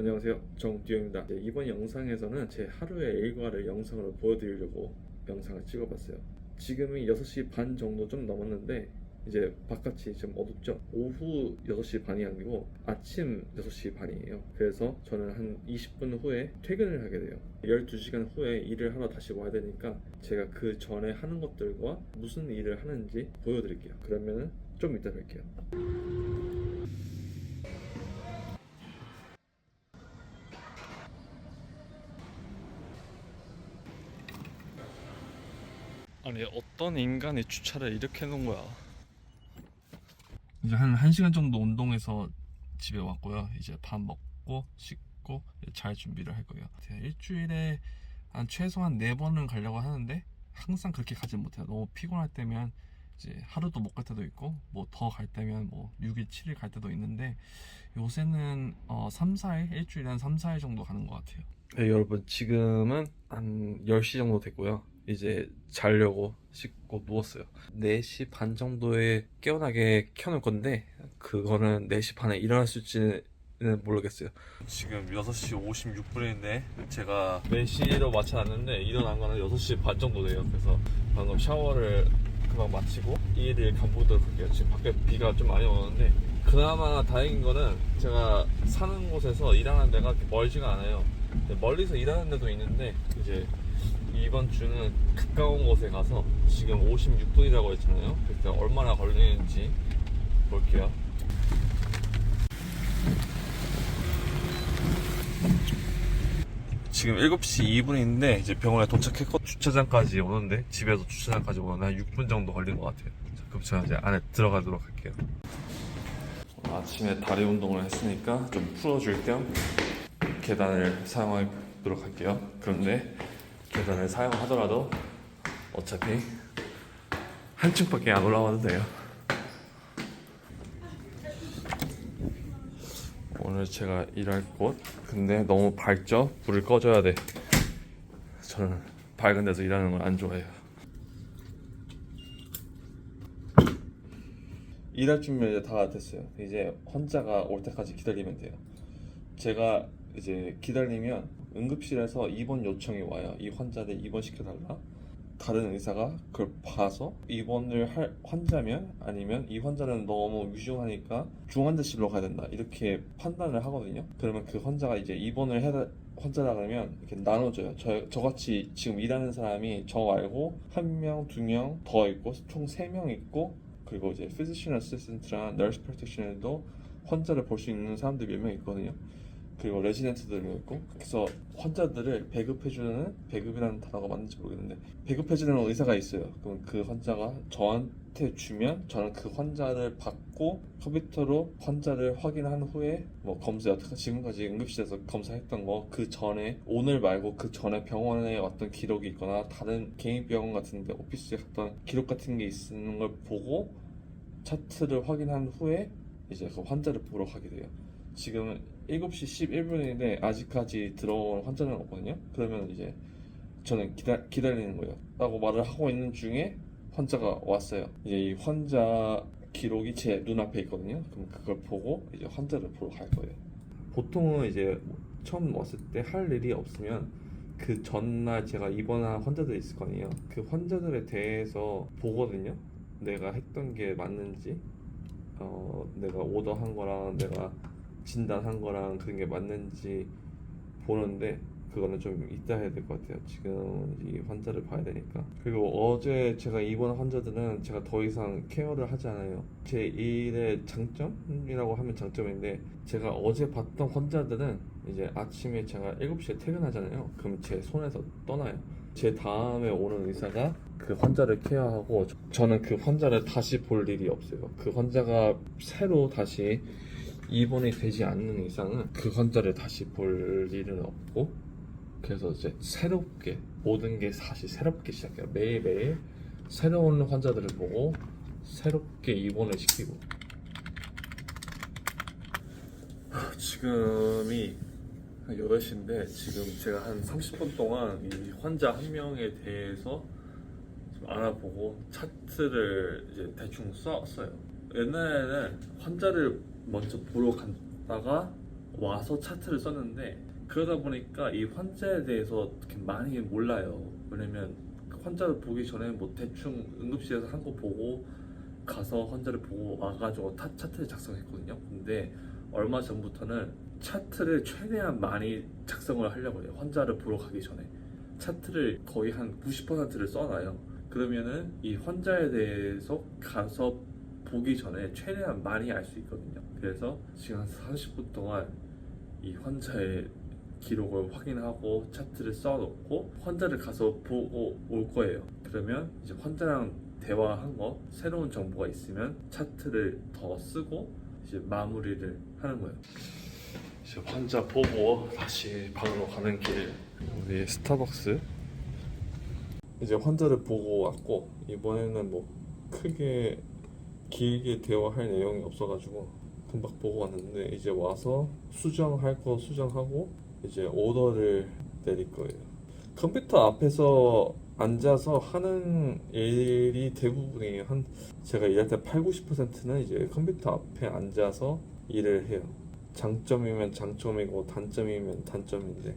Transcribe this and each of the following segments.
안녕하세요, 정듀영입니다. 이번 영상에서는 제 하루의 일과를 영상으로 보여드리려고 영상을 찍어봤어요. 지금이 6시 반 정도 좀 넘었는데 이제 바깥이 좀 어둡죠. 오후 6시 반이 아니고 아침 6시 반이에요. 그래서 저는 한 20분 후에 퇴근을 하게 돼요. 12시간 후에 일을 하러 다시 와야 되니까 제가 그 전에 하는 것들과 무슨 일을 하는지 보여드릴게요. 그러면은 좀 이따 뵐게요. 아니, 어떤 인간이 주차를 이렇게 해놓은 거야. 이제 한 1시간 정도 운동해서 집에 왔고요. 이제 밥 먹고 씻고 잘 준비를 할 거예요. 일주일에 한 최소한 4번은 가려고 하는데 항상 그렇게 가진 못해요. 너무 피곤할 때면 이제 하루도 못 갈 때도 있고 뭐 더 갈 때면 뭐 6일 7일 갈 때도 있는데 요새는 3, 4일 일주일에 한 3, 4일 정도 가는 것 같아요. 네, 여러분 지금은 한 10시 정도 됐고요. 이제 자려고 씻고 누웠어요. 4시 반 정도에 깨어나게 켜놓을 건데 그거는 4시 반에 일어날 수 있지는 모르겠어요. 지금 6시 56분인데 제가 4시로 맞춰놨는데 일어난 거는 6시 반 정도 돼요. 그래서 방금 샤워를 금방 마치고 이 일을 간보도록 할게요. 지금 밖에 비가 좀 많이 오는데 그나마 다행인 거는 제가 사는 곳에서 일하는 데가 멀지가 않아요. 멀리서 일하는 데도 있는데 이제 이번 주는 가까운 곳에 가서 지금 56분이라고 했잖아요. 그래서 얼마나 걸리는지 볼게요. 지금 7시 2분인데 이제 병원에 도착했고 주차장까지 오는데 집에서 주차장까지 오는데 한 6분 정도 걸린 것 같아요. 자, 그럼 제가 이제 안에 들어가도록 할게요. 아침에 다리 운동을 했으니까 좀 풀어줄 겸 계단을 사용하도록 할게요. 그런데 계단을 사용하더라도 어차피 한 층밖에 안 올라와도 돼요. 오늘 제가 일할 곳 근데 너무 밝죠? 불을 꺼줘야 돼. 저는 밝은 데서 일하는 걸 안 좋아해요. 일할 준비 이제 다 됐어요. 이제 환자가 올 때까지 기다리면 돼요. 제가 이제 기다리면 응급실에서 입원 요청이 와요. 이 환자를 입원시켜달라. 다른 의사가 그걸 봐서 입원을 할 환자면 아니면 이 환자는 너무 위중하니까 중환자실로 가야 된다 이렇게 판단을 하거든요. 그러면 그 환자가 이제 입원을 해야 환자라 그러면 이렇게 나눠줘요. 저같이 지금 일하는 사람이 저 말고 1명, 2명 더 있고 총 3명 있고 그리고 이제 physician assistant랑 nurse practitioner도 환자를 볼 수 있는 사람들이 몇 명 있거든요. 그리고 레지던트들도 있고 그래서 환자들을 배급해주는 배급이라는 단어가 맞는지 모르겠는데 배급해주는 의사가 있어요. 그럼 그 환자가 저한테 주면 저는 그 환자를 받고 컴퓨터로 환자를 확인한 후에 뭐 검사 지금까지 응급실에서 검사했던 거 그 전에 오늘 말고 그 전에 병원에 왔던 기록이 있거나 다른 개인 병원 같은데 오피스에 갔던 기록 같은 게 있는 걸 보고 차트를 확인한 후에 이제 그 환자를 보러 가게 돼요. 지금은 7시 11분인데 아직까지 들어온 환자는 없거든요. 그러면 이제 저는 기다리는 거예요. 라고 말을 하고 있는 중에 환자가 왔어요. 이제 이 환자 기록이 제 눈앞에 있거든요. 그럼 그걸 보고 이제 환자를 보러 갈 거예요. 보통은 이제 처음 왔을 때 할 일이 없으면 그 전날 제가 입원한 환자들이 있을 거 아니에요. 그 환자들에 대해서 보거든요. 내가 했던 게 맞는지 내가 오더한 거랑 내가 진단한 거랑 그런 게 맞는지 보는데 그거는 좀 이따 해야 될 것 같아요. 지금 이 환자를 봐야 되니까. 그리고 어제 제가 입원한 환자들은 제가 더 이상 케어를 하지 않아요. 제 일의 장점이라고 하면 장점인데 제가 어제 봤던 환자들은 이제 아침에 제가 7시에 퇴근하잖아요. 그럼 제 손에서 떠나요. 제 다음에 오는 의사가 그 환자를 케어하고 저는 그 환자를 다시 볼 일이 없어요. 그 환자가 새로 다시 입원이 되지 않는 이상은 그 환자를 다시 볼 일은 없고 그래서 이제 새롭게 모든 게 다시 새롭게 시작해요. 매일매일 새로운 환자들을 보고 새롭게 입원을 시키고 지금이 한 8시인데 지금 제가 한 30분 동안 이 환자 한 명에 대해서 좀 알아보고 차트를 이제 대충 써요. 옛날에는 환자를 먼저 보러 갔다가 와서 차트를 썼는데 그러다 보니까 이 환자에 대해서 그렇게 많이 몰라요. 왜냐면 환자를 보기 전에 뭐 대충 응급실에서 한 거 보고 가서 환자를 보고 와가지고 차트를 작성했거든요. 근데 얼마 전부터는 차트를 최대한 많이 작성을 하려고 해요. 환자를 보러 가기 전에 차트를 거의 한 90%를 써놔요. 그러면은 이 환자에 대해서 가서 보기 전에 최대한 많이 알 수 있거든요. 그래서 지금 한 30분 동안 이 환자의 기록을 확인하고 차트를 써놓고 환자를 가서 보고 올 거예요. 그러면 이제 환자랑 대화한 거 새로운 정보가 있으면 차트를 더 쓰고 이제 마무리를 하는 거예요. 이제 환자 보고 다시 방으로 가는 길, 우리 스타벅스 이제 환자를 보고 왔고, 이번에는 뭐 크게 길게 대화할 내용이 없어가지고 금방 보고 왔는데, 이제 와서 수정할 거 수정하고 이제 오더를 내릴 거예요. 컴퓨터 앞에서 앉아서 하는 일이 대부분이에요. 제가 일할 때 8, 90%는 이제 컴퓨터 앞에 앉아서 일을 해요. 장점이면 장점이고 단점이면 단점인데,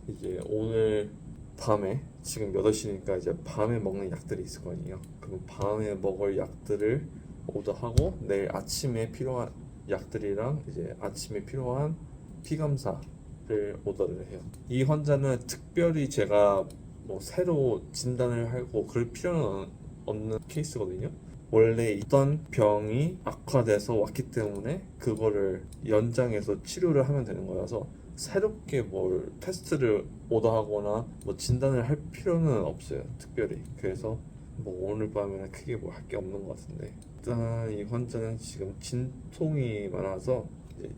이제 오늘 밤에 지금 8시니까 이제 밤에 먹는 약들이 있을 거 아니에요. 그럼 밤에 먹을 약들을 오더하고 내일 아침에 필요한 약들이랑 이제 아침에 필요한 피검사를 오더를 해요. 이 환자는 특별히 제가 뭐 새로 진단을 하고 그럴 필요는 없는 케이스거든요. 원래 있던 병이 악화돼서 왔기 때문에 그거를 연장해서 치료를 하면 되는 거라서 새롭게 뭘 테스트를 오더하거나 뭐 진단을 할 필요는 없어요, 특별히. 그래서 뭐 오늘 밤에는 크게 뭐 할 게 없는 것 같은데, 일단 이 환자는 지금 진통이 많아서 이제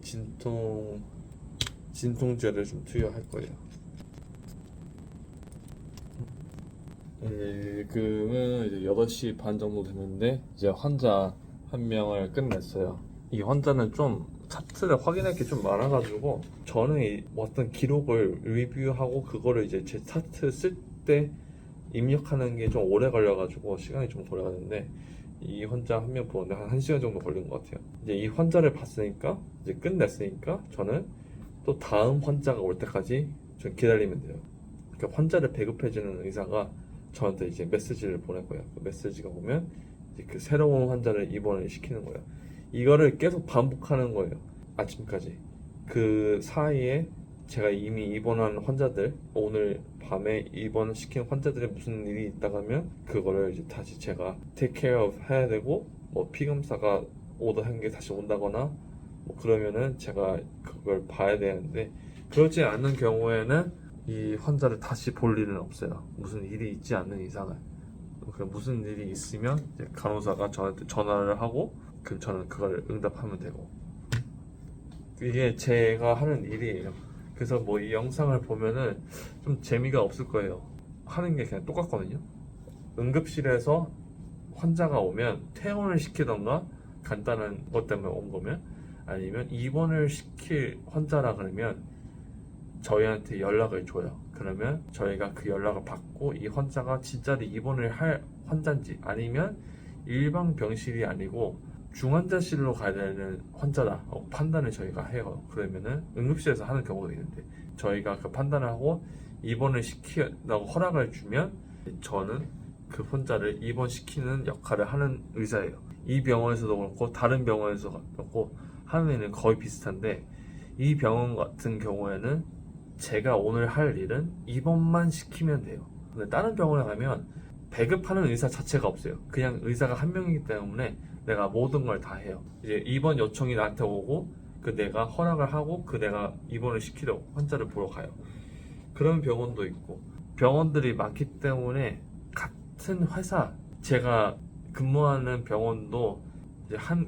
진통제를 좀 투여할 거예요. 지금은 이제 8시 반 정도 됐는데 이제 환자 한 명을 끝냈어요. 이 환자는 좀 차트를 확인할 게 좀 많아가지고 저는 어떤 기록을 리뷰하고 그거를 이제 제 차트 쓸 때 입력하는 게 좀 오래 걸려가지고 시간이 좀 걸려가는데, 이 환자 한 명 보는데 한 1시간 정도 걸린 것 같아요. 이제 이 환자를 봤으니까 이제 끝냈으니까 저는 또 다음 환자가 올 때까지 좀 기다리면 돼요. 그러니까 환자를 배급해주는 의사가 저한테 이제 메시지를 보낼 거예요. 그 메시지가 오면 이제 그 새로운 환자를 입원을 시키는 거예요. 이거를 계속 반복하는 거예요, 아침까지. 그 사이에 제가 이미 입원한 환자들, 오늘 밤에 입원시킨 환자들의 무슨 일이 있다가면 그거를 이제 다시 제가 take care of 해야 되고, 뭐 피검사가 오더한 게 다시 온다거나 뭐 그러면은 제가 그걸 봐야 되는데, 그러지 않는 경우에는 이 환자를 다시 볼 일은 없어요. 무슨 일이 있지 않는 이상은. 무슨 일이 있으면 이제 간호사가 저한테 전화를 하고 그럼 저는 그걸 응답하면 되고, 이게 제가 하는 일이에요. 그래서 뭐 이 영상을 보면은 좀 재미가 없을 거예요. 하는 게 그냥 똑같거든요. 응급실에서 환자가 오면 퇴원을 시키던가, 간단한 것 때문에 온 거면, 아니면 입원을 시킬 환자라 그러면 저희한테 연락을 줘요. 그러면 저희가 그 연락을 받고 이 환자가 진짜로 입원을 할 환자인지, 아니면 일반 병실이 아니고 중환자실로 가야 되는 환자다 판단을 저희가 해요. 그러면은 응급실에서 하는 경우가 있는데, 저희가 그 판단을 하고 입원을 시키라고 허락을 주면 저는 그 환자를 입원시키는 역할을 하는 의사예요. 이 병원에서도 그렇고 다른 병원에서도 그렇고 하는 일은 거의 비슷한데, 이 병원 같은 경우에는 제가 오늘 할 일은 입원만 시키면 돼요. 근데 다른 병원에 가면 배급하는 의사 자체가 없어요. 그냥 의사가 한 명이기 때문에 내가 모든 걸 다 해요. 이제 입원 요청이 나한테 오고 그 내가 허락을 하고 그 내가 입원을 시키러 환자를 보러 가요. 그런 병원도 있고, 병원들이 많기 때문에 같은 회사, 제가 근무하는 병원도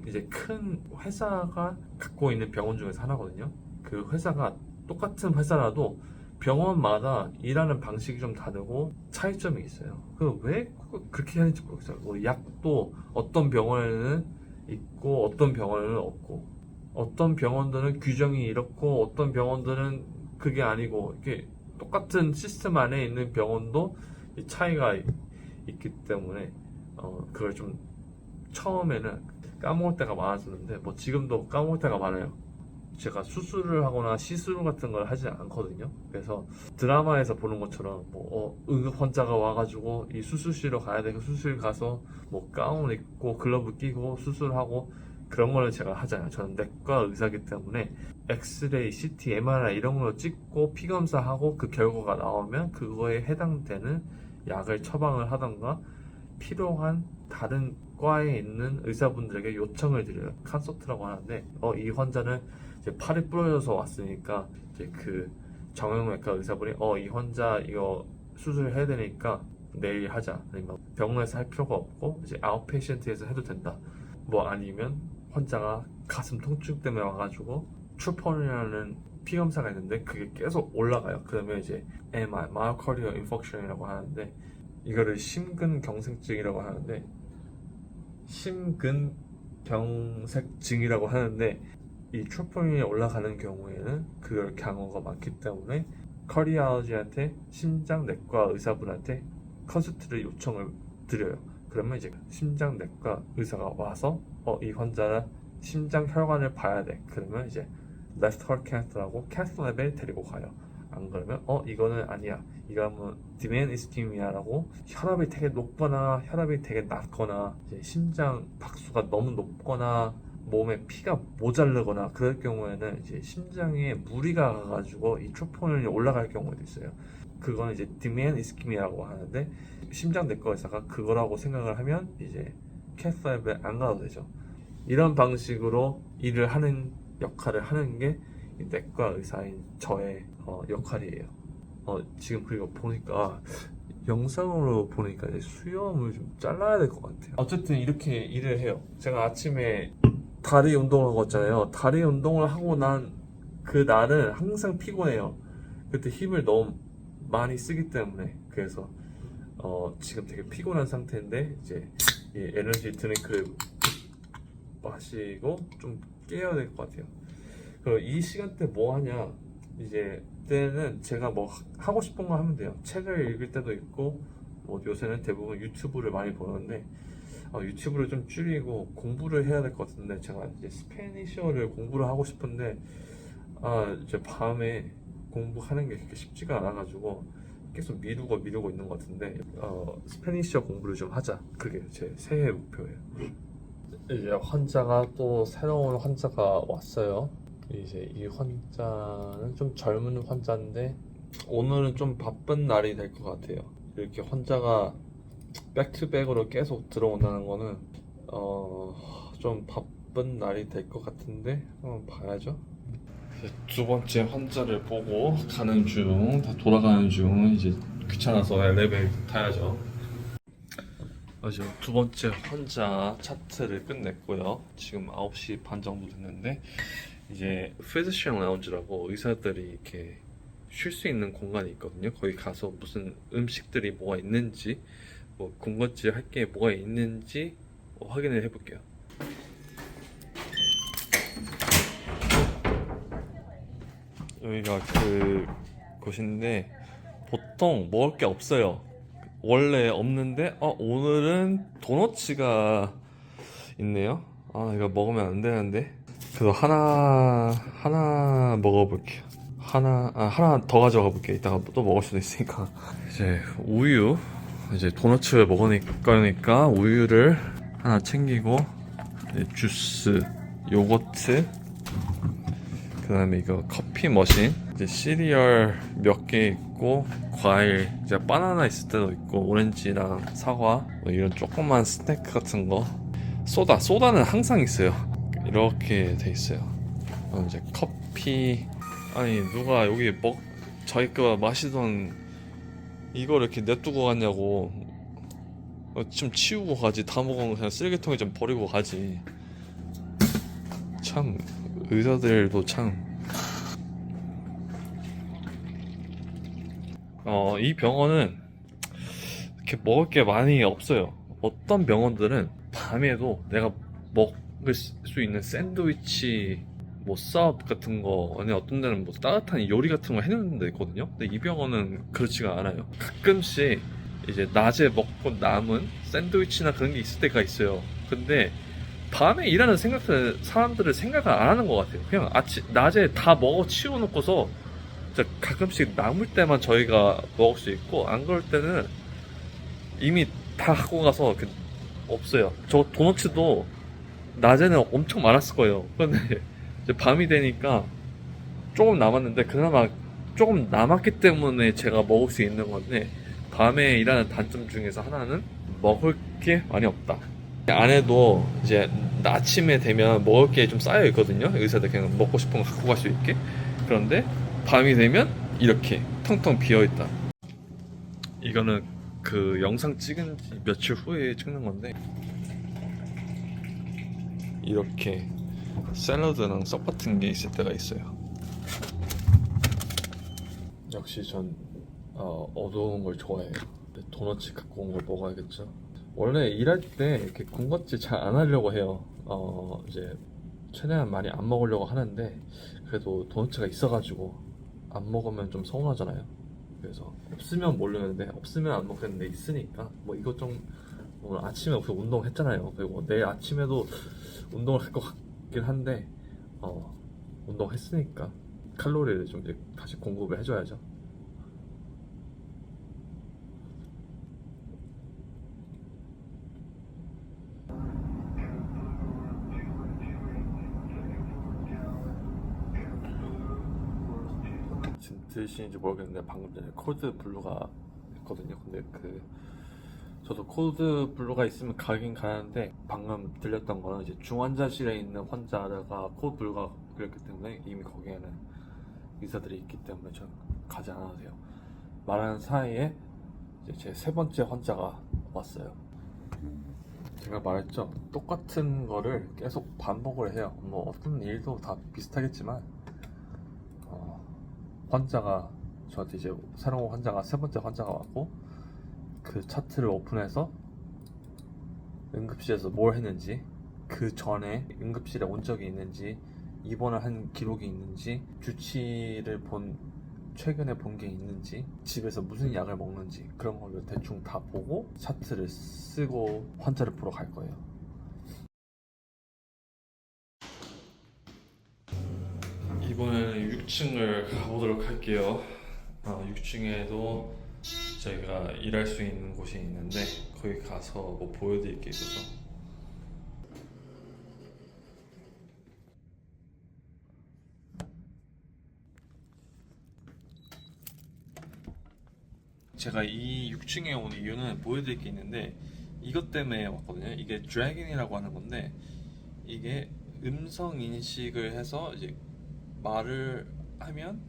이제 큰 회사가 갖고 있는 병원 중에서 하나거든요. 그 회사가 똑같은 회사라도 병원마다 일하는 방식이 좀 다르고 차이점이 있어요. 그 왜 그렇게 하는지 모르겠어요. 뭐 약도 어떤 병원에는 있고 어떤 병원에는 없고, 어떤 병원들은 규정이 이렇고 어떤 병원들은 그게 아니고, 이게 똑같은 시스템 안에 있는 병원도 이 차이가 있기 때문에 그걸 좀 처음에는 까먹을 때가 많았었는데, 뭐 지금도 까먹을 때가 많아요. 제가 수술을 하거나 시술 같은 걸 하지 않거든요. 그래서 드라마에서 보는 것처럼 뭐 응급 환자가 와가지고 이 수술실로 가야 되고 수술 가서 뭐 가운 입고 글러브 끼고 수술하고 그런 거는 제가 하잖아요. 저는 내과 의사기 때문에 엑스레이, CT, MRI 이런 걸 찍고 피 검사하고 그 결과가 나오면 그거에 해당되는 약을 처방을 하던가 필요한 다른 과에 있는 의사분들에게 요청을 드려요. 컨설트라고 하는데 이 환자는 이제 팔이 부러져서 왔으니까 이제 그 정형외과 의사분이 이 환자 이거 수술해야 되니까 내일 하자, 아니면 병원에서 할 필요가 없고 이제 아웃페이션트에서 해도 된다, 뭐 아니면 환자가 가슴 통증 때문에 와가지고 트루폰이라는 피 검사가 있는데 그게 계속 올라가요. 그러면 이제 MI, 마이오카디얼 인퍼션이라고 하는데 이거를 심근경색증이라고 하는데 심근경색증이라고 하는데 이 트루폰이 올라가는 경우에는 그걸 경우가 많기 때문에 카디올로지한테 심장내과 의사분한테 컨설트를 요청을 드려요. 그러면 이제 심장내과 의사가 와서 이 환자는 심장 혈관을 봐야 돼. 그러면 이제 left heart cath라고 cath랩에 데리고 가요. 안 그러면 이거는 아니야, 이거는 demand ischemia라고 혈압이 되게 높거나 혈압이 되게 낮거나 이제 심장 박수가 너무 높거나 몸에 피가 모자르거나 그럴 경우에는 이제 심장에 무리가 가가지고 이 트로포닌이 올라갈 경우도 있어요. 그거는 이제 demand ischemia라고 하는데 심장내과 의사가 그거라고 생각을 하면 이제 캐스랩에 안 가도 되죠. 이런 방식으로 일을 하는 역할을 하는 게 이 내과 의사인 저의 역할이에요. 지금 그리고 보니까 영상으로 보니까 이제 수염을 좀 잘라야 될 것 같아요. 어쨌든 이렇게 일을 해요. 제가 아침에 다리 운동을 하고 있잖아요. 다리 운동을 하고 난 그 날은 항상 피곤해요. 그때 힘을 너무 많이 쓰기 때문에. 그래서 지금 되게 피곤한 상태인데 이제 이 에너지 드링크를 마시고 좀 깨야 될 것 같아요. 그리고 이 시간대 뭐 하냐, 이제 때는 제가 뭐 하고 싶은 거 하면 돼요. 책을 읽을 때도 있고 뭐 요새는 대부분 유튜브를 많이 보는데 유튜브를 좀 줄이고 공부를 해야 될 것 같은데 제가 이제 스페니쉬어를 공부를 하고 싶은데 이제 밤에 공부하는 게 그렇게 쉽지가 않아가지고 계속 미루고 있는 것 같은데 스페니쉬어 공부를 좀 하자, 그게 제 새해 목표예요. 이제 환자가 또 새로운 환자가 왔어요. 이제 이 환자는 좀 젊은 환자인데 오늘은 좀 바쁜 날이 될 것 같아요. 이렇게 환자가 백투백으로 계속 들어온다는 거는 좀 바쁜 날이 될 것 같은데 한번 봐야죠. 두 번째 환자를 보고 가는 중, 다 돌아가는 중. 이제 귀찮아서 엘리베이터 타야죠. 지금 두 번째 환자 차트를 끝냈고요. 지금 9시 반 정도 됐는데 이제 physician lounge라고 의사들이 이렇게 쉴 수 있는 공간이 있거든요. 거기 가서 무슨 음식들이 뭐가 있는지, 뭐 군것질 할 게 뭐가 있는지 확인을 해볼게요. 여기가 그 곳인데 보통 먹을 게 없어요. 원래 없는데 오늘은 도너츠가 있네요. 이거 먹으면 안 되는데. 그래서 하나 먹어볼게요. 하나 더 가져가 볼게요. 이따가 또 먹을 수도 있으니까. 이제 우유, 이제 도너츠 먹으니까 우유를 하나 챙기고, 주스, 요거트, 그 다음에 이거 커피 머신, 이제 시리얼 몇 개 있고, 과일, 이제 바나나 있을 때도 있고, 오렌지랑 사과, 뭐 이런 조그만 스낵 같은 거, 소다는 항상 있어요. 이렇게 돼 있어요. 이제 커피, 아니 누가 여기 자기 거 마시던 이거 이렇게 냅두고 갔냐고. 좀 치우고 가지. 다 먹으면 그냥 쓰레기통에 좀 버리고 가지. 참 의사들도 참. 이 병원은 이렇게 먹을 게 많이 없어요. 어떤 병원들은 밤에도 내가 먹을 수 있는 샌드위치, 뭐 섭 같은 거, 아니 어떤 데는 뭐 따뜻한 요리 같은 거 해놓는 데 있거든요. 근데 이 병원은 그렇지가 않아요. 가끔씩 이제 낮에 먹고 남은 샌드위치나 그런 게 있을 때가 있어요. 근데 밤에 일하는 사람들을 생각을 안 하는 것 같아요. 그냥 낮에 다 먹어 치워놓고서 진짜 가끔씩 남을 때만 저희가 먹을 수 있고, 안 그럴 때는 이미 다 갖고 가서 없어요. 저 도너츠도 낮에는 엄청 많았을 거예요. 그런데 이제 밤이 되니까 조금 남았는데, 그나마 조금 남았기 때문에 제가 먹을 수 있는 건데, 밤에 일하는 단점 중에서 하나는 먹을 게 많이 없다. 안에도 이제 아침에 되면 먹을 게 좀 쌓여 있거든요. 의사들 그냥 먹고 싶은 거 갖고 갈 수 있게. 그런데 밤이 되면 이렇게 텅텅 비어 있다. 이거는 그 영상 찍은 지 며칠 후에 찍는 건데, 이렇게 샐러드랑 떡 같은 게 있을 때가 있어요. 역시 전 어두운 걸 좋아해요. 도너츠 갖고 온 걸 먹어야겠죠. 원래 일할 때 이렇게 군것질 잘 안 하려고 해요. 이제 최대한 많이 안 먹으려고 하는데, 그래도 도너츠가 있어가지고 안 먹으면 좀 서운하잖아요. 그래서 없으면 모르는데, 없으면 안 먹겠는데 있으니까 뭐 이것 좀, 오늘 아침에 그 운동했잖아요. 그리고 내일 아침에도 운동을 할 것 같긴 한데, 운동했으니까 칼로리를 좀 이제 다시 공급을 해줘야죠. 지금 들으시는지 모르겠는데, 방금 전에 코드 블루가 있거든요. 근데 저도 코드 블루가 있으면 가긴 가는데, 방금 들렸던 거는 이제 중환자실에 있는 환자가 코드 블루가 그랬기 때문에 이미 거기에는 의사들이 있기 때문에 전 가지 않아도 돼요. 말하는 사이에 이제 제 세 번째 환자가 왔어요. 제가 말했죠, 똑같은 거를 계속 반복을 해요. 뭐 어떤 일도 다 비슷하겠지만, 환자가 저한테 이제 새로운 환자가 세 번째 환자가 왔고, 그 차트를 오픈해서 응급실에서 뭘 했는지, 그 전에 응급실에 온 적이 있는지, 입원을 한 기록이 있는지, 주치를 최근에 본 게 있는지, 집에서 무슨 약을 먹는지, 그런 걸로 대충 다 보고 차트를 쓰고 환자를 보러 갈 거예요. 이번에는 6층을 가보도록 할게요. 6층에도 저희가 일할 수 있는 곳이 있는데, 거기 가서 뭐 보여드릴 게 있어서. 제가 이 6층에 온 이유는 보여드릴 게 있는데, 이것 때문에 왔거든요. 이게 드래곤이라고 하는 건데, 이게 음성 인식을 해서 이제 말을 하면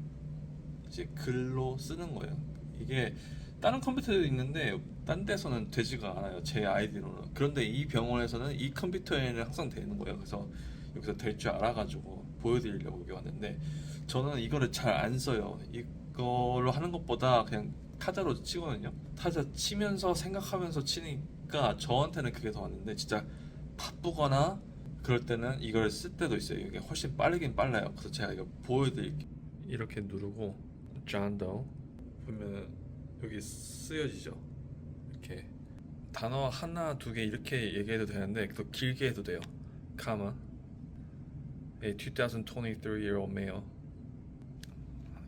이제 글로 쓰는 거예요. 이게 다른 컴퓨터도 있는데 딴 데서는 되지가 않아요, 제 아이디로는. 그런데 이 병원에서는 이 컴퓨터에는 항상 되는 거예요. 그래서 여기서 될 줄 알아가지고 보여드리려고 여기 왔는데, 저는 이거를 잘 안 써요. 이걸로 하는 것보다 그냥 타자로 치거든요. 타자 치면서 생각하면서 치니까 저한테는 그게 더 맞는데, 진짜 바쁘거나 그럴 때는 이걸 쓸 때도 있어요. 이게 훨씬 빠르긴 빨라요. 그래서 제가 이거 보여드릴게요. 이렇게 누르고 존도 보면 여기 쓰여지죠. 이렇게 단어 하나 두 개 이렇게 얘기해도 되는데, 더 길게 해도 돼요. comma a 2023-year-old male.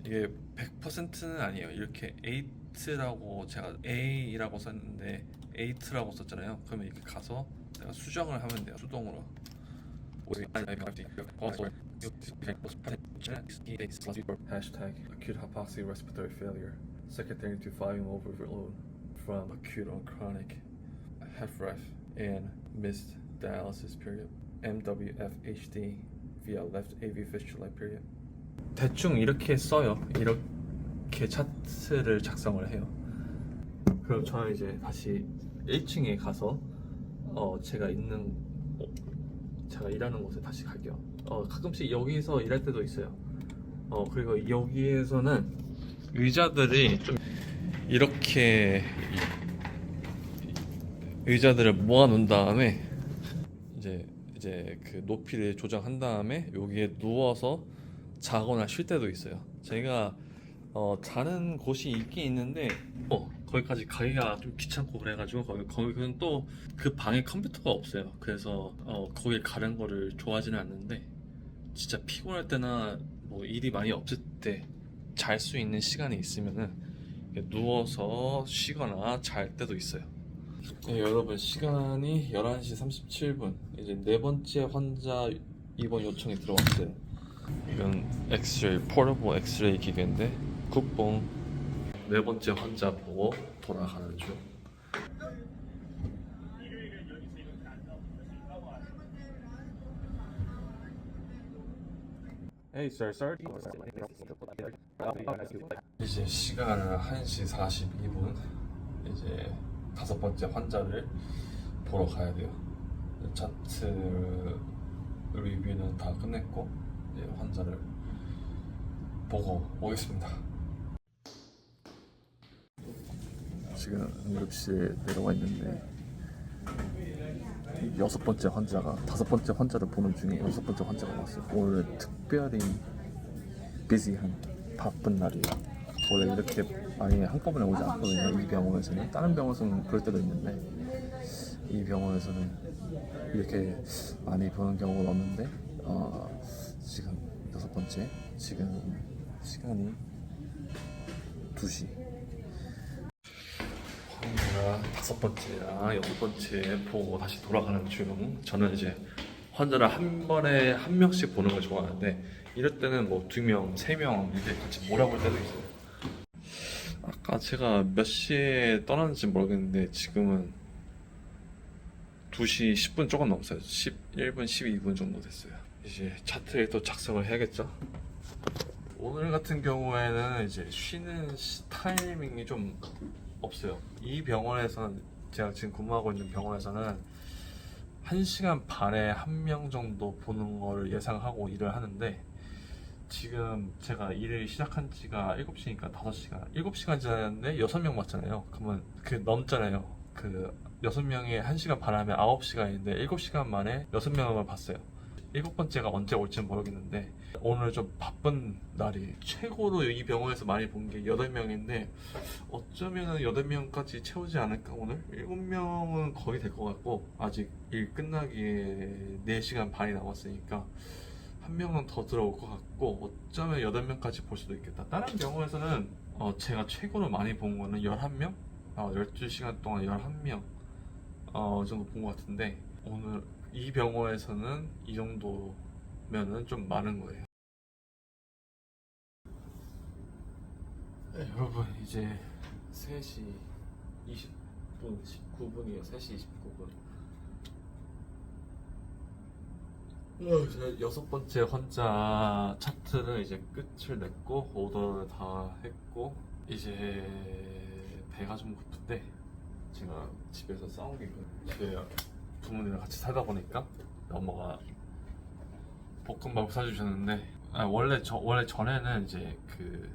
이게 100%는 아니에요. 이렇게 8라고 제가 A라고 썼는데 8라고 썼잖아요. 그러면 이렇게 가서 제가 수정을 하면 돼요. 수동으로. Hashtag acute hypoxic respiratory failure secondary to volume overload from acute or chronic HFrEF and missed dialysis period. MWFHD via left AV fistula period. 대충 이렇게 써요. 이렇게 차트를 작성을 해요. 그럼 저는 이제 다시 1층에 가서 제가 일하는 곳에 다시 갈게요. 가끔씩 여기서 일할 때도 있어요. 그리고 여기에서는 의자들이 좀 이렇게 의자들을 모아 놓은 다음에 이제 그 높이를 조정한 다음에 여기에 누워서 자거나 쉴 때도 있어요. 제가 자는 곳이 있긴 있는데 거기까지 가기가 좀 귀찮고 그래가지고 거기는 또 그 방에 컴퓨터가 없어요. 그래서 거기 가는 거를 좋아하지는 않는데 진짜 피곤할 때나 뭐 일이 많이 없을 때 잘 수 있는 시간이 있으면은 누워서 쉬거나 잘 때도 있어요. 네, 여러분 시간이 11시 37분. 이제 네 번째 환자 입원 요청이 들어왔어요. 이건 엑스레이 포러블 엑스레이 기계인데 국뽕 네 번째 환자 보고 돌아가는 중. Hey sir, sorry. 이제 시간은 1시 42분. 이제 다섯 번째 환자를 보러 가야 돼요. 차트 리뷰는 다 끝냈고 이제 환자를 보고 오겠습니다. 지금 응급실에 내려와 있는데 여섯 번째 환자가 다섯 번째 환자를 보는 중에 여섯 번째 환자가 왔어요. 오늘 특별히 비지한 바쁜 날이에요. 원래 이렇게 많이 한꺼번에 오지 않거든요. 이 병원에서는 다른 병원에서는 그럴 때도 있는데 이 병원에서는 이렇게 많이 보는 경우가 없는데 지금 여섯 번째 지금 시간이 2시 환자 다섯 번째랑 여섯 번째 보고 다시 돌아가는 중. 저는 이제 환자를 한 번에 한 명씩 보는 걸 좋아하는데 이럴 때는 뭐 2명, 3명 이렇게 같이 몰아볼 때도 있어요. 아까 제가 몇 시에 떠났는지 모르겠는데 지금은 2시 10분 조금 넘었어요. 11분, 12분 정도 됐어요. 이제 차트에 또 작성을 해야겠죠. 오늘 같은 경우에는 이제 쉬는 타이밍이 좀 없어요. 이 병원에서는 제가 지금 근무하고 있는 병원에서는 1시간 반에 한 명 정도 보는 걸 예상하고 일을 하는데 지금 제가 일을 시작한 지가 7시니까 5시간 7시간 지났는데 6명 맞잖아요. 그러면 그 넘잖아요. 그 6명이 1시간 반 하면 9시간인데 7시간 만에 6명을 봤어요. 7번째가 언제 올지는 모르겠는데 오늘 좀 바쁜 날이 최고로 이 병원에서 많이 본 게 8명인데 어쩌면 8명까지 채우지 않을까. 오늘 7명은 거의 될 것 같고 아직 일 끝나기에 4시간 반이 남았으니까 한 명은 더 들어올 것 같고 어쩌면 8명까지 볼 수도 있겠다. 다른 병원에서는 제가 최고로 많이 본 거는 11명? 12시간 동안 11명 정도 본 것 같은데 오늘 이 병원에서는 이 정도면은 좀 많은 거예요. 네, 여러분 이제 3시 20분 19분이에요. 3시 29분. 제 여섯 번째 환자 차트는 이제 끝을 냈고 오더를 다 했고 이제 배가 좀 고픈데 제가 집에서 싸우고 있거든요. 제 부모님이랑 같이 살다 보니까 엄마가 볶음밥 사주셨는데 원래 전에는 이제 그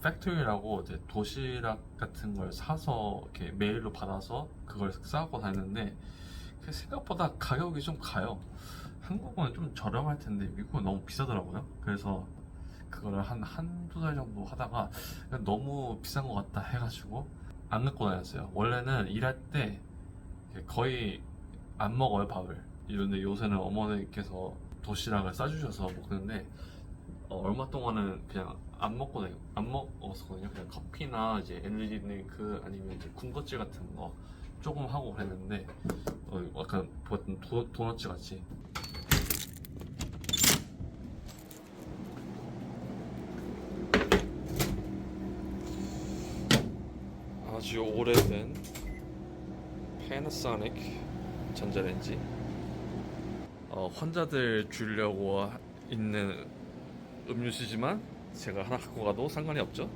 팩토리라고 이제 도시락 같은 걸 사서 이렇게 메일로 받아서 그걸 싸고 다녔는데 그 생각보다 가격이 좀 가요. 한국은 좀 저렴할 텐데 미국은 너무 비싸더라고요. 그래서 그거를 한두 달 정도 하다가 너무 비싼 것 같다 해가지고 안 갖고 다녔어요. 원래는 일할 때 거의 안 먹어요, 밥을. 이런데 요새는 어머니께서 도시락을 싸주셔서 먹는데 얼마 동안은 그냥 안 먹었었거든요. 그냥 커피나 이제 에너지 드링크 아니면 이제 군것질 같은 거 조금 하고 그랬는데 약간 보통 도너츠 같이. 아주 오래된 파나소닉 전자레인지. 환자들 주려고 있는 음료수지만 제가 하나 갖고 가도 상관이 없죠.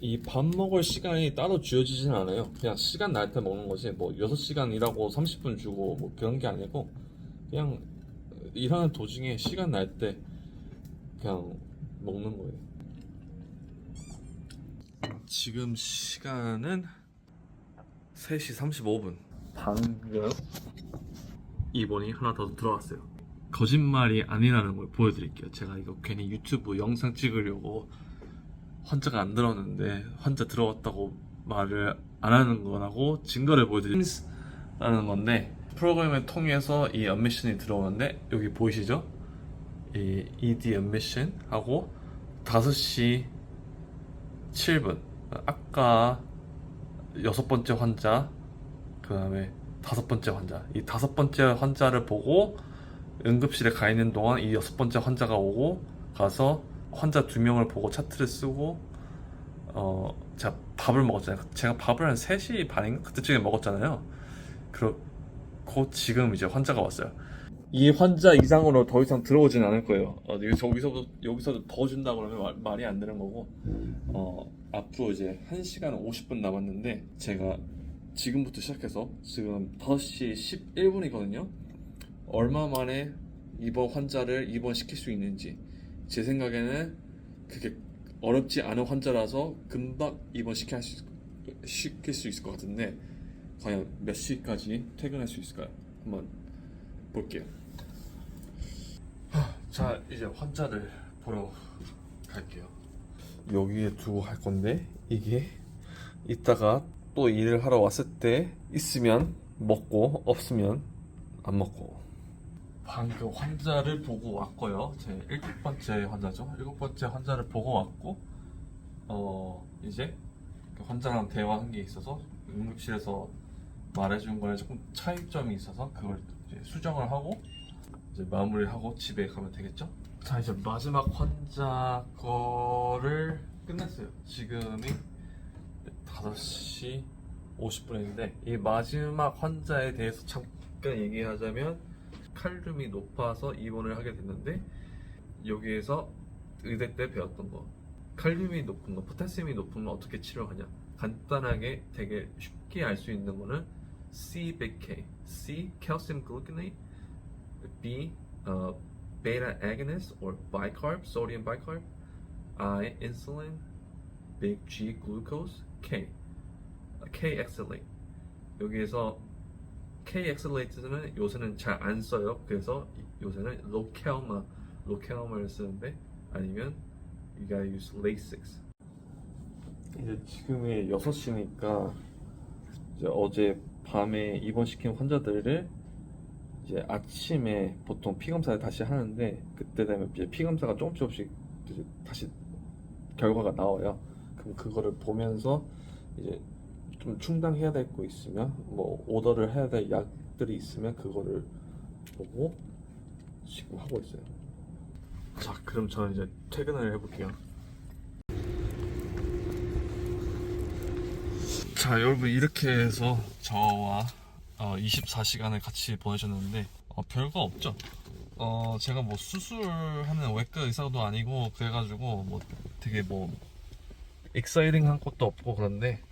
이 밥 먹을 시간이 따로 주어지진 않아요. 그냥 시간 날 때 먹는 거지. 뭐 6시간 일하고 30분 주고 뭐 그런 게 아니고 그냥 일하는 도중에 시간 날 때 그냥 먹는 거예요. 지금 시간은 3시 35분. 방금 입원이 하나 더 들어왔어요. 거짓말이 아니라는 걸 보여드릴게요. 제가 이거 괜히 유튜브 영상 찍으려고 환자가 안 들어왔는데 환자 들어왔다고 말을 안 하는 거라고 증거를 보여드리는 건데, 프로그램을 통해서 이 admission이 들어오는데 여기 보이시죠? 이 ED admission 하고 5시 7분 아까 6번째 환자, 그 다음에 5번째 환자, 이 5번째 환자를 보고 응급실에 가 있는 동안 이 6번째 환자가 오고 가서 환자 2명을 보고 차트를 쓰고 제가 밥을 먹었잖아요. 제가 밥을 한 3시 반인가 그때쯤에 먹었잖아요. 그렇고 지금 이제 환자가 왔어요. 이 환자 이상으로 더 이상 들어오진 않을 거예요. 여기서도 더 준다 그러면 말이 안 되는 거고, 앞으로 이제 1시간 50분 남았는데 제가 지금부터 시작해서 지금 5시 11분이거든요. 얼마 만에 이번 환자를 입원시킬 수 있는지, 제 생각에는 그게 어렵지 않은 환자라서 금방 입원시킬 수 있을 것 같은데, 과연 몇 시까지 퇴근할 수 있을까요? 한번 볼게요. 자, 이제 환자를 보러 갈게요. 여기에 두고 갈 건데, 이게 이따가 또 일을 하러 왔을 때 있으면 먹고 없으면 안 먹고. 방금 환자를 보고 왔고요. 제 7번째 환자죠. 7번째 환자를 보고 왔고, 이제 그 환자랑 대화한 게 있어서 응급실에서 말해준 거에 조금 차이점이 있어서 그걸 이제 수정을 하고 이제 마무리하고 집에 가면 되겠죠? 자, 이제 마지막 환자 거를 끝냈어요. 지금이 5시 50분인데 이 마지막 환자에 대해서 잠깐 얘기하자면, 칼륨이 높아서 입원을 하게 됐는데, 여기에서 의대 때 배웠던 거, 칼륨이 높은 거, 포타시움이 높은 거 어떻게 치료하냐, 간단하게 되게 쉽게 알 수 있는 거는 C, big K. C, calcium gluconate. B, beta agonist or bicarb, sodium bicarb. I, insulin. big G, glucose. K, K xylate. 여기에서 K xylate는 요새는 잘 안 써요. 그래서 요새는 로켈마를 쓰는데, 아니면 you gotta use Lasix. 이제 지금이 6시니까 이제 어제 밤에 입원시킨 환자들을 이제 아침에 보통 피검사를 다시 하는데, 그때 되면 이제 피검사가 조금씩 이제 다시 결과가 나와요. 그럼 그거를 보면서 이제 좀 충당해야 될 거 있으면, 뭐 오더를 해야 될 약들이 있으면 그거를 보고 지금 하고 있어요. 자, 그럼 저는 이제 퇴근을 해볼게요. 자, 여러분, 이렇게 해서 저와 24시간을 같이 보내셨는데 별거 없죠? 제가 뭐 수술하는 외과 의사도 아니고 그래가지고 뭐 되게 뭐 익사이팅한 것도 없고, 그런데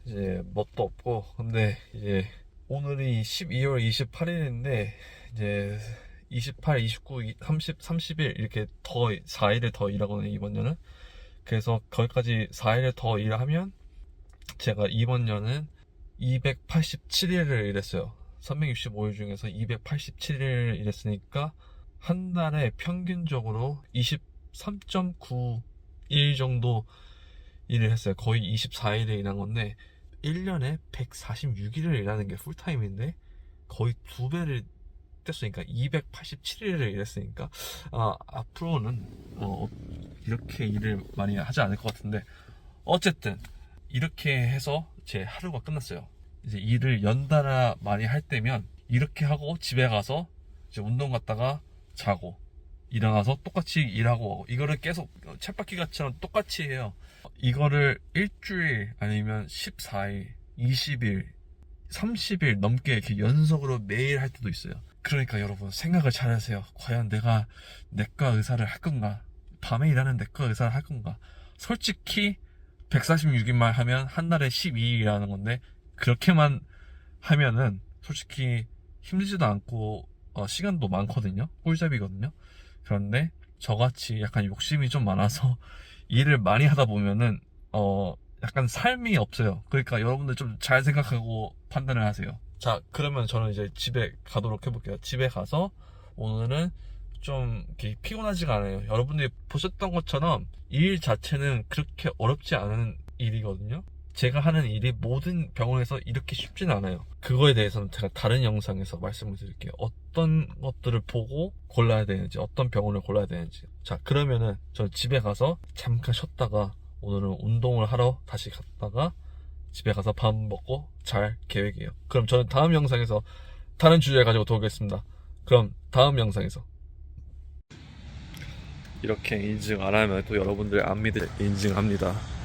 이제 뭣도 없고, 근데 이제 오늘이 12월 28일인데 이제 28, 29, 30, 30일 이렇게 더 4일을 더 일하거든요, 이번 년은. 그래서 거기까지 4일을 더 일하면 제가 이번 년은 287일을 일했어요. 365일 중에서 287일을 일했으니까 한 달에 평균적으로 23.9일 정도 일을 했어요. 거의 24일을 일한 건데, 1년에 146일을 일하는 게 풀타임인데 거의 2배를 뗐으니까 287일을 일했으니까 앞으로는 이렇게 일을 많이 하지 않을 것 같은데, 어쨌든 이렇게 해서 제 하루가 끝났어요. 이제 일을 연달아 많이 할 때면 이렇게 하고 집에 가서 이제 운동 갔다가 자고 일어나서 똑같이 일하고, 이거를 계속 쳇바퀴같이처럼 똑같이 해요. 이거를 일주일 아니면 14일, 20일, 30일 넘게 이렇게 연속으로 매일 할 때도 있어요. 그러니까 여러분, 생각을 잘 하세요. 과연 내가 내과 의사를 할 건가? 밤에 일하는 내과 의사를 할 건가? 솔직히 146일만 하면 한 달에 12일이라는 건데, 그렇게만 하면은 솔직히 힘들지도 않고 시간도 많거든요. 꿀잡이거든요. 그런데 저같이 약간 욕심이 좀 많아서 일을 많이 하다 보면은 약간 삶이 없어요. 그러니까 여러분들 좀 잘 생각하고 판단을 하세요. 자, 그러면 저는 이제 집에 가도록 해볼게요. 집에 가서 오늘은 좀 이렇게 피곤하지가 않아요. 여러분들이 보셨던 것처럼 일 자체는 그렇게 어렵지 않은 일이거든요. 제가 하는 일이 모든 병원에서 이렇게 쉽진 않아요. 그거에 대해서는 제가 다른 영상에서 말씀을 드릴게요. 어떤 것들을 보고 골라야 되는지, 어떤 병원을 골라야 되는지. 자, 그러면은 저 집에 가서 잠깐 쉬었다가 오늘은 운동을 하러 다시 갔다가 집에 가서 밥 먹고 잘 계획이에요. 그럼 저는 다음 영상에서 다른 주제 가지고 돌아오겠습니다. 그럼 다음 영상에서. 이렇게 인증 안 하면 또 여러분들 안 믿을 인증합니다.